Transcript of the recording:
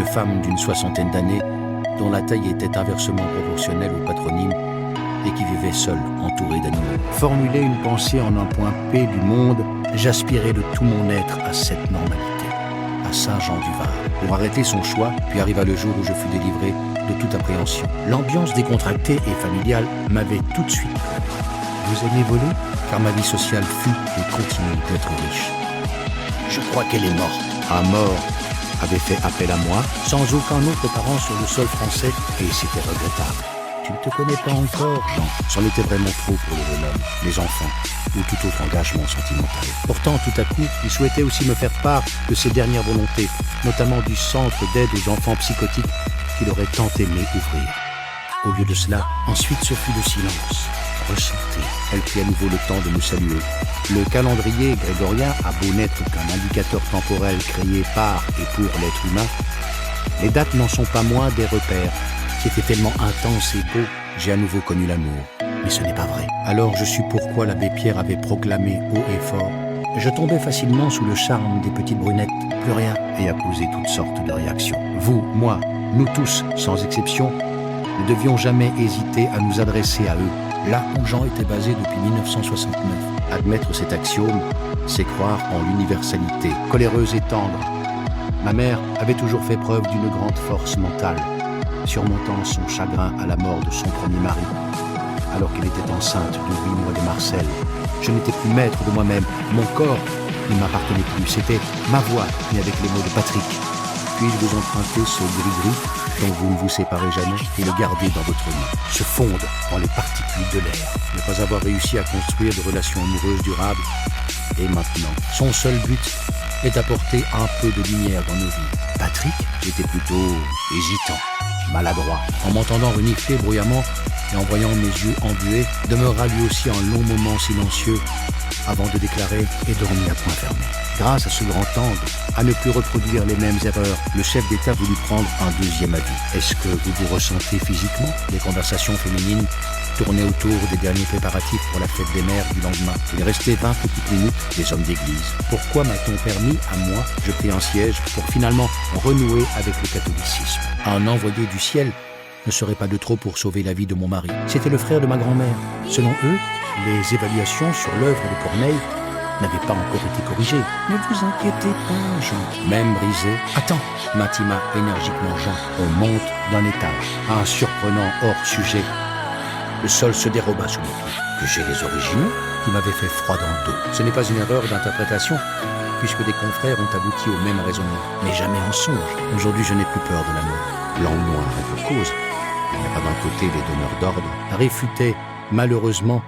une femme d'une 60aine d'années, dont la taille était inversement proportionnelle au patronyme et qui vivait seule, entourée d'animaux. Formuler une pensée en un point P du monde, j'aspirais de tout mon être à cette normalité, à Saint-Jean-du-Var. Pour arrêter son choix, puis arriva le jour où je fus délivré de toute appréhension. L'ambiance décontractée et familiale m'avait tout de suite plu. Vous aimez voler? Car ma vie sociale fut et continue d'être riche. Je crois qu'elle est morte. Un mort avait fait appel à moi, sans aucun autre parent sur le sol français, et c'était regrettable. Tu ne te connais pas encore, Jean. C'en était vraiment trop pour le jeune homme, les enfants, ou tout autre engagement sentimental. Pourtant, tout à coup, il souhaitait aussi me faire part de ses dernières volontés, notamment du centre d'aide aux enfants psychotiques qu'il aurait tant aimé ouvrir. Au lieu de cela, ensuite ce fut le silence. Ressentez. Elle prit à nouveau le temps de me saluer. Le calendrier grégorien a beau n'être qu'un indicateur temporel créé par et pour l'être humain, les dates n'en sont pas moins des repères. C'était tellement intense et beau, j'ai à nouveau connu l'amour. Mais ce n'est pas vrai. Alors je sus pourquoi l'abbé Pierre avait proclamé haut et fort. Je tombais facilement sous le charme des petites brunettes, plus rien, et a causé toutes sortes de réactions. Vous, moi, nous tous, sans exception, ne devions jamais hésiter à nous adresser à eux, là où Jean était basé depuis 1969. Admettre cet axiome, c'est croire en l'universalité, coléreuse et tendre. Ma mère avait toujours fait preuve d'une grande force mentale, surmontant son chagrin à la mort de son premier mari, alors qu'elle était enceinte de 8 mois de Marcel. Je n'étais plus maître de moi-même, mon corps ne m'appartenait plus, c'était ma voix, mais avec les mots de Patrick. Puis-je vous emprunter ce gris-gris dont vous ne vous séparez jamais et le garder dans votre main, se fondre dans les particules de l'air, ne pas avoir réussi à construire de relations amoureuses durables. Et maintenant, son seul but est d'apporter un peu de lumière dans nos vies. Patrick, j'étais plutôt hésitant, maladroit. En m'entendant renifler bruyamment et en voyant mes yeux embués, demeura lui aussi un long moment silencieux avant de déclarer et dormit à point fermé. Grâce à ce grand angle, à ne plus reproduire les mêmes erreurs, le chef d'État voulut prendre un deuxième avis. Est-ce que vous vous ressentez physiquement? Les conversations féminines tournaient autour des derniers préparatifs pour la fête des mères du lendemain. Il restait 20 petites minutes, des hommes d'église. Pourquoi m'a-t-on permis, à moi, je pris un siège pour finalement renouer avec le catholicisme? Un envoyé du ciel ne serait pas de trop pour sauver la vie de mon mari. C'était le frère de ma grand-mère. Selon eux, les évaluations sur l'œuvre de Corneille n'avaient pas encore été corrigées. Ne vous inquiétez pas, Jean. Même brisé. Attends, m'intima énergiquement Jean. On monte d'un étage. Un surprenant hors-sujet. Le sol se déroba sous mes pieds. Que j'ai les originaux qui m'avaient fait froid dans le dos. Ce n'est pas une erreur d'interprétation, puisque des confrères ont abouti au même raisonnement. Mais jamais en songe. Aujourd'hui, je n'ai plus peur de l'amour. Blanc ou noir est pour cause. Il n'y a pas d'un côté les donneurs d'ordre. Réfutait malheureusement